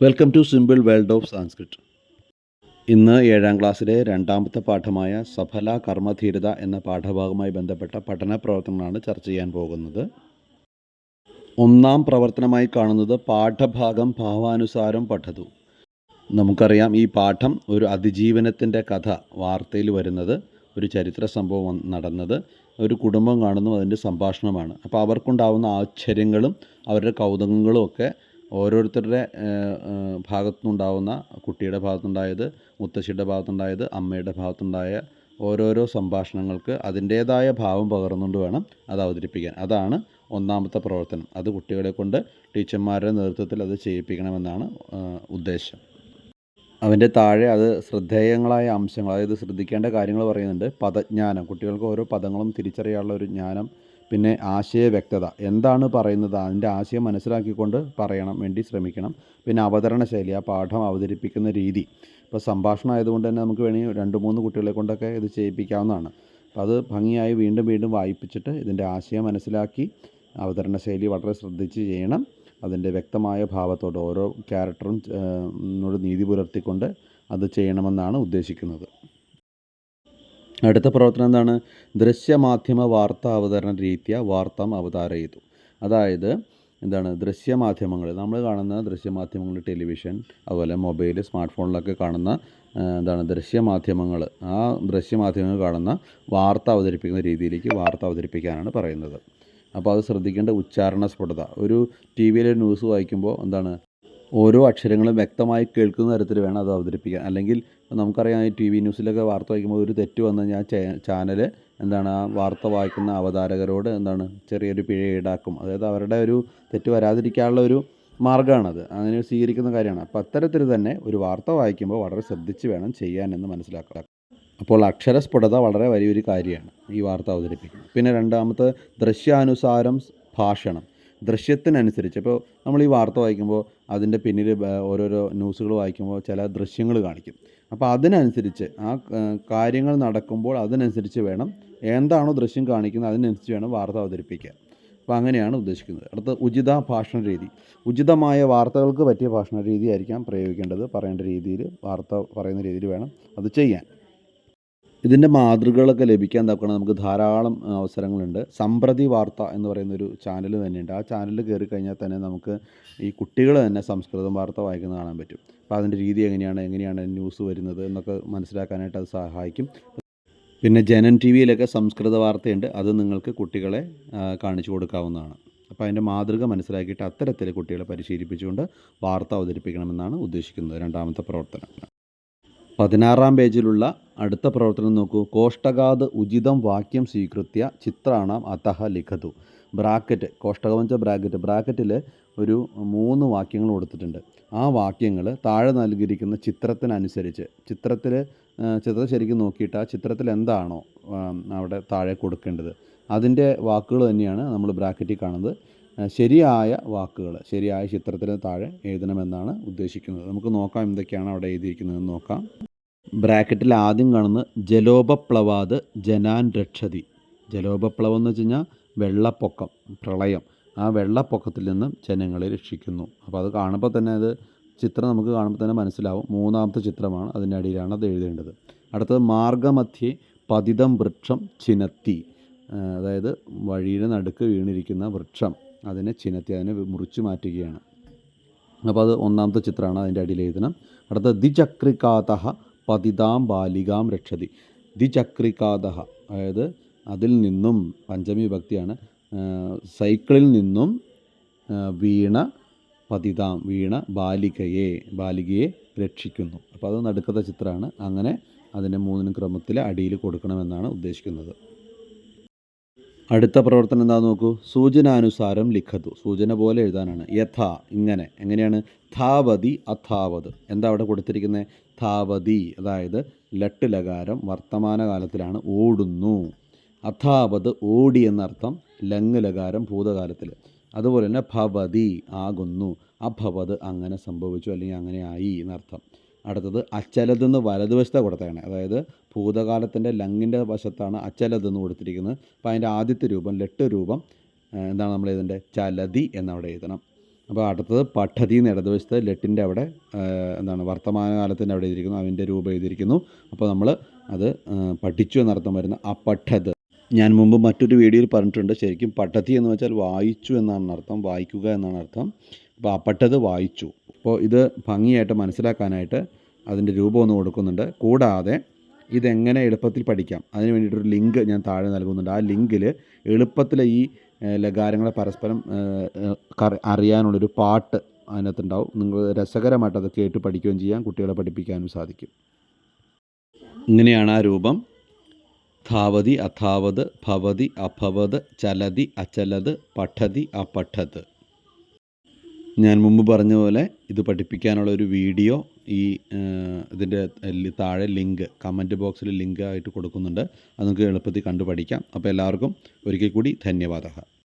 Welcome to simple world of Sanskrit. ഇന്ന് 7ാം ക്ലാസ്സിലെ രണ്ടാമത്തെ പാഠമായ സഫല കർമ്മധീരത എന്ന പാഠഭാഗവുമായി ബന്ധപ്പെട്ട പഠന പ്രവർത്തനങ്ങളാണ് ചർച്ച ചെയ്യാൻ പോകുന്നത്. ഒന്നാം പ്രവർത്തനമായി കാണുന്നത് പാഠഭാഗം ഭാവാനുസാരം പഠതു. നമുക്കറിയാം ഈ പാഠം ഒരു അതിജീവനത്തിൻ്റെ കഥ, വാർത്തയിൽ വരുന്നത് ഒരു ചരിത്ര സംഭവം നടന്നത്, ഒരു കുടുംബം കാണുന്നു, അതിൻ്റെ സംഭാഷണമാണ്. അപ്പോൾ അവർക്കുണ്ടാകുന്ന ആശ്ചര്യങ്ങളും അവരുടെ കൗതുകങ്ങളും ഒക്കെ ഓരോരുത്തരുടെ ഭാഗത്തുനിന്നുണ്ടാകുന്ന, കുട്ടിയുടെ ഭാഗത്തുനിന്നുണ്ടായത്, മുത്തശ്ശിയുടെ ഭാഗത്തുനിന്നുണ്ടായത്, അമ്മയുടെ ഭാഗത്തുനിന്നുണ്ടായ ഓരോരോ സംഭാഷണങ്ങൾക്ക് അതിൻ്റേതായ ഭാവം പകർന്നുകൊണ്ട് വേണം അത് അവതരിപ്പിക്കാൻ. അതാണ് ഒന്നാമത്തെ പ്രവർത്തനം. അത് കുട്ടികളെ കൊണ്ട് ടീച്ചർമാരുടെ നേതൃത്വത്തിൽ അത് ചെയ്യിപ്പിക്കണമെന്നാണ് ഉദ്ദേശം. അവൻ്റെ താഴെ അത് ശ്രദ്ധേയങ്ങളായ അംശങ്ങൾ, അതായത് ശ്രദ്ധിക്കേണ്ട കാര്യങ്ങൾ പറയുന്നുണ്ട്. പദജ്ഞാനം, കുട്ടികൾക്ക് ഓരോ പദങ്ങളും തിരിച്ചറിയാനുള്ള ഒരു ജ്ഞാനം. പിന്നെ ആശയ വ്യക്തത, എന്താണ് പറയുന്നത് അതിൻ്റെ ആശയം മനസ്സിലാക്കിക്കൊണ്ട് പറയണം വേണ്ടി ശ്രമിക്കണം. പിന്നെ അവതരണ ശൈലി, ആ പാഠം അവതരിപ്പിക്കുന്ന രീതി. ഇപ്പോൾ സംഭാഷണം ആയതുകൊണ്ട് തന്നെ നമുക്ക് വേണമെങ്കിൽ 2-3 കുട്ടികളെ കൊണ്ടൊക്കെ ഇത് ചെയ്യിപ്പിക്കാവുന്നതാണ്. അപ്പോൾ അത് ഭംഗിയായി വീണ്ടും വീണ്ടും വായിപ്പിച്ചിട്ട് ഇതിൻ്റെ ആശയം മനസ്സിലാക്കി അവതരണ ശൈലി വളരെ ശ്രദ്ധിച്ച് ചെയ്യണം. അതിൻ്റെ വ്യക്തമായ ഭാവത്തോടെ ഓരോ ക്യാരക്ടറും നോട് നീതി പുലർത്തിക്കൊണ്ട് അത് ചെയ്യണമെന്നാണ് ഉദ്ദേശിക്കുന്നത്. അടുത്ത പ്രവർത്തനം എന്താണ്? ദൃശ്യമാധ്യമ വാർത്താ അവതരണ രീതിയ വാർത്താം അവതാരയിതു. അതായത് എന്താണ്? ദൃശ്യമാധ്യമങ്ങൾ, നമ്മൾ കാണുന്ന ദൃശ്യമാധ്യമങ്ങൾ, ടെലിവിഷൻ, അതുപോലെ മൊബൈൽ, സ്മാർട്ട് ഫോണിലൊക്കെ കാണുന്ന എന്താണ് ദൃശ്യമാധ്യമങ്ങൾ, ആ ദൃശ്യമാധ്യമങ്ങൾ കാണുന്ന വാർത്ത അവതരിപ്പിക്കുന്ന രീതിയിലേക്ക് വാർത്ത അവതരിപ്പിക്കാനാണ് പറയുന്നത്. അപ്പോൾ അത് ശ്രദ്ധിക്കേണ്ട ഉച്ചാരണ സ്ഫുടത. ഒരു ടി വിയിലെ ന്യൂസ് വായിക്കുമ്പോൾ എന്താണ്, ഓരോ അക്ഷരങ്ങളും വ്യക്തമായി കേൾക്കുന്ന തരത്തിൽ വേണം അത് അവതരിപ്പിക്കാൻ. അല്ലെങ്കിൽ നമുക്കറിയാം ഈ ടി വി ന്യൂസിലൊക്കെ വാർത്ത വായിക്കുമ്പോൾ ഒരു തെറ്റ് വന്നു കഴിഞ്ഞാൽ ചാനൽ എന്താണ്, ആ വാർത്ത വായിക്കുന്ന അവതാരകരോട് എന്താണ് ചെറിയൊരു പിഴ ഈടാക്കും. അതായത് അവരുടെ ഒരു തെറ്റ് വരാതിരിക്കാനുള്ള ഒരു മാർഗ്ഗമാണത്, അങ്ങനെ സ്വീകരിക്കുന്ന കാര്യമാണ്. അപ്പോൾ അത്തരത്തിൽ തന്നെ ഒരു വാർത്ത വായിക്കുമ്പോൾ വളരെ ശ്രദ്ധിച്ച് വേണം ചെയ്യാനെന്ന് മനസ്സിലാക്കുക. അപ്പോൾ അക്ഷരസ്ഫുടത വളരെ വലിയൊരു കാര്യമാണ് ഈ വാർത്ത അവതരിപ്പിക്കുന്നത്. പിന്നെ രണ്ടാമത്തെ ദൃശ്യാനുസാരം ഭാഷണം. ദൃശ്യത്തിനനുസരിച്ച്, ഇപ്പോൾ നമ്മൾ ഈ വാർത്ത വായിക്കുമ്പോൾ അതിൻ്റെ പിന്നിൽ ഓരോരോ ന്യൂസുകൾ വായിക്കുമ്പോൾ ചില ദൃശ്യങ്ങൾ കാണിക്കും. അപ്പോൾ അതിനനുസരിച്ച് ആ കാര്യങ്ങൾ നടക്കുമ്പോൾ അതിനനുസരിച്ച് വേണം, എന്താണോ ദൃശ്യം കാണിക്കുന്നത് അതിനനുസരിച്ച് വേണം വാർത്ത അവതരിപ്പിക്കാൻ. അപ്പോൾ അങ്ങനെയാണ് ഉദ്ദേശിക്കുന്നത്. അടുത്ത ഉചിത ഭാഷണ രീതി. ഉചിതമായ വാർത്തകൾക്ക് പറ്റിയ ഭാഷണ രീതി ആയിരിക്കാം പ്രയോഗിക്കേണ്ടത്. പറയേണ്ട രീതിയിൽ, വാർത്ത പറയുന്ന രീതിയിൽ വേണം അത് ചെയ്യാൻ. ഇതിൻ്റെ മാതൃകകളൊക്കെ ലഭിക്കാൻ തക്കണം നമുക്ക് ധാരാളം അവസരങ്ങളുണ്ട്. സമ്പ്രതി വാർത്ത എന്ന് പറയുന്നൊരു ചാനൽ തന്നെയുണ്ട്. ആ ചാനലിൽ കയറി കഴിഞ്ഞാൽ തന്നെ നമുക്ക് ഈ കുട്ടികൾ തന്നെ സംസ്കൃതം വാർത്ത വായിക്കുന്നത് കാണാൻ പറ്റും. അപ്പോൾ അതിൻ്റെ രീതി എങ്ങനെയാണ് ന്യൂസ് വരുന്നത് എന്നൊക്കെ മനസ്സിലാക്കാനായിട്ട് അത് സഹായിക്കും. പിന്നെ ജനൻ ടി വിയിലൊക്കെ സംസ്കൃത വാർത്തയുണ്ട്, അത് നിങ്ങൾക്ക് കുട്ടികളെ കാണിച്ചു കൊടുക്കാവുന്നതാണ്. അപ്പോൾ അതിൻ്റെ മാതൃക മനസ്സിലാക്കിയിട്ട് അത്തരത്തിൽ കുട്ടികളെ പരിശീലിപ്പിച്ചുകൊണ്ട് വാർത്ത അവതരിപ്പിക്കണമെന്നാണ് ഉദ്ദേശിക്കുന്നത്. രണ്ടാമത്തെ പ്രവർത്തനം. 16-ാം പേജിലുള്ള അടുത്ത പ്രവർത്തനം നോക്കൂ. കോഷ്ടകാത് ഉചിതം വാക്യം സ്വീകൃത്യ ചിത്രാണാം അതഹ ലിഖതു. ബ്രാക്കറ്റ്, കോഷ്ടകം വെച്ചാൽ ബ്രാക്കറ്റിൽ ഒരു 3 വാക്യങ്ങൾ കൊടുത്തിട്ടുണ്ട്. ആ വാക്യങ്ങൾ താഴെ നൽകിയിരിക്കുന്ന ചിത്രത്തിനനുസരിച്ച്, ചിത്രം ശരിക്കും നോക്കിയിട്ട് ആ ചിത്രത്തിൽ എന്താണോ അവിടെ താഴെ കൊടുക്കേണ്ടത് അതിൻ്റെ വാക്കുകൾ തന്നെയാണ് നമ്മൾ ബ്രാക്കറ്റിൽ കാണുന്നത്. ശരിയായ വാക്കുകൾ ശരിയായ ചിത്രത്തിന് താഴെ എഴുതണമെന്നാണ് ഉദ്ദേശിക്കുന്നത്. നമുക്ക് നോക്കാം എന്തൊക്കെയാണ് അവിടെ എഴുതിയിരിക്കുന്നതെന്ന് നോക്കാം. ബ്രാക്കറ്റിൽ ആദ്യം കാണുന്ന ജലോപപ്ലവാത് ജനാൻ രക്ഷതി. ജലോപപ്ലവം എന്ന് വെച്ച് കഴിഞ്ഞാൽ വെള്ളപ്പൊക്കം, പ്രളയം. ആ വെള്ളപ്പൊക്കത്തിൽ നിന്നും ജനങ്ങളെ രക്ഷിക്കുന്നു. അപ്പോൾ അത് കാണുമ്പോൾ തന്നെ ചിത്രം നമുക്ക് കാണുമ്പോൾ തന്നെ മനസ്സിലാവും. 3-ാമത്തെ ചിത്രമാണ്, അതിൻ്റെ അടിയിലാണ് അത് എഴുതേണ്ടത്. അടുത്തത് മാർഗമധ്യേ പതിതം വൃക്ഷം ചിനത്തി. അതായത് വഴിയുടെ നടുക്ക് വീണിരിക്കുന്ന വൃക്ഷം, അതിനെ ചിനത്തി, അതിനെ മുറിച്ചു മാറ്റുകയാണ്. അപ്പോൾ അത് 1-ാമത്തെ ചിത്രമാണ്, അതിൻ്റെ അടിയിൽ എഴുതണം. അടുത്ത ദ്വിചക്രികാതഃ പതിതാം ബാലികാം രക്ഷതി. ദ്വിചക്രികാതഃ, അതായത് അതിൽ നിന്നും, പഞ്ചമി വിഭക്തിയാണ്, സൈക്കിളിൽ നിന്നും വീണ ബാലികയെ രക്ഷിക്കുന്നു. അപ്പോൾ അത് നടുക്കത്തെ ചിത്രമാണ്. അങ്ങനെ അതിനെ 3 ക്രമത്തിൽ അടിയിൽ കൊടുക്കണമെന്നാണ് ഉദ്ദേശിക്കുന്നത്. അടുത്ത പ്രവർത്തനം എന്താണെന്ന് നോക്കൂ. സൂചനാനുസാരം ലിഖതു. സൂചന പോലെ എഴുതാനാണ്. യഥാ, എങ്ങനെയാണ്? ധാവതി അഥാവത്. എന്താ അവിടെ കൊടുത്തിരിക്കുന്നത്? ധാവതി, അതായത് ലട്ട് ലകാരം വർത്തമാനകാലത്തിലാണ്, ഓടുന്നു. അഥാവത് ഓടി എന്നർത്ഥം, ലങ് ലകാരം ഭൂതകാലത്തിൽ. അതുപോലെ തന്നെ ഭവതി ആകുന്നു, അഭവത് അങ്ങനെ സംഭവിച്ചു അല്ലെങ്കിൽ അങ്ങനെ ആയി എന്നർത്ഥം. അടുത്തത് അച്ചലതെന്ന് വലതുവശത്തെ കൊടുത്തതാണ്, അതായത് ഭൂതകാലത്തിൻ്റെ ലങ്ങിൻ്റെ വശത്താണ് അച്ചലതെന്ന് കൊടുത്തിരിക്കുന്നത്. അപ്പോൾ അതിൻ്റെ ആദ്യത്തെ രൂപം, ലട്ട് രൂപം എന്താണ് നമ്മൾ എഴുതേണ്ടത്? ചലതി എന്നവിടെ എഴുതണം. അപ്പോൾ അടുത്തത് പഠതി എന്ന് ഇടതുവശത്ത് ലെട്ടിൻ്റെ അവിടെ എന്താണ് വർത്തമാനകാലത്തിൻ്റെ അവിടെ എഴുതിയിരിക്കുന്നു, അതിൻ്റെ രൂപം എഴുതിയിരിക്കുന്നു. അപ്പോൾ നമ്മൾ അത് പഠിച്ചു എന്നർത്ഥം വരുന്ന അപഠത്. ഞാൻ മുമ്പ് മറ്റൊരു വീഡിയോയിൽ പറഞ്ഞിട്ടുണ്ട്, ശരിക്കും പഠതി എന്ന് വെച്ചാൽ വായിച്ചു എന്നാണ് അർത്ഥം, വായിക്കുക എന്നാണ് അർത്ഥം. അപ്പോൾ അപഠത് വായിച്ചു. അപ്പോൾ ഇത് ഭംഗിയായിട്ട് മനസ്സിലാക്കാനായിട്ട് അതിൻ്റെ രൂപം ഒന്ന് കൊടുക്കുന്നുണ്ട്. കൂടാതെ ഇതെങ്ങനെ എളുപ്പത്തിൽ പഠിക്കാം അതിന് വേണ്ടിയിട്ടൊരു ലിങ്ക് ഞാൻ താഴെ നൽകുന്നുണ്ട്. ആ ലിങ്കിൽ എളുപ്പത്തിൽ ഈ ലകാരങ്ങളെ പരസ്പരം അറിയാനുള്ളൊരു പാട്ട് അതിനകത്തുണ്ടാവും. നിങ്ങൾ രസകരമായിട്ട് അത് കേട്ട് പഠിക്കുകയും ചെയ്യാം, കുട്ടികളെ പഠിപ്പിക്കാനും സാധിക്കും. ഇങ്ങനെയാണ് ആ രൂപം. ധാവതി അധാവത്, ഭവതി അഭവത്, ചലതി അചലത്, പഠതി അപഠത്. ഞാൻ മുമ്പ് പറഞ്ഞ പോലെ ഇത് പഠിപ്പിക്കാനുള്ള ഒരു വീഡിയോ ഈ ഇതിൻ്റെ താഴെ ലിങ്ക് കമൻറ്റ് ബോക്സിൽ ലിങ്ക് ആയിട്ട് കൊടുക്കുന്നുണ്ട്. അത് നിങ്ങൾക്ക് എളുപ്പത്തിൽ കണ്ടു പഠിക്കാം. അപ്പോൾ എല്ലാവർക്കും ഒരിക്കൽ കൂടി ധന്യവാദം.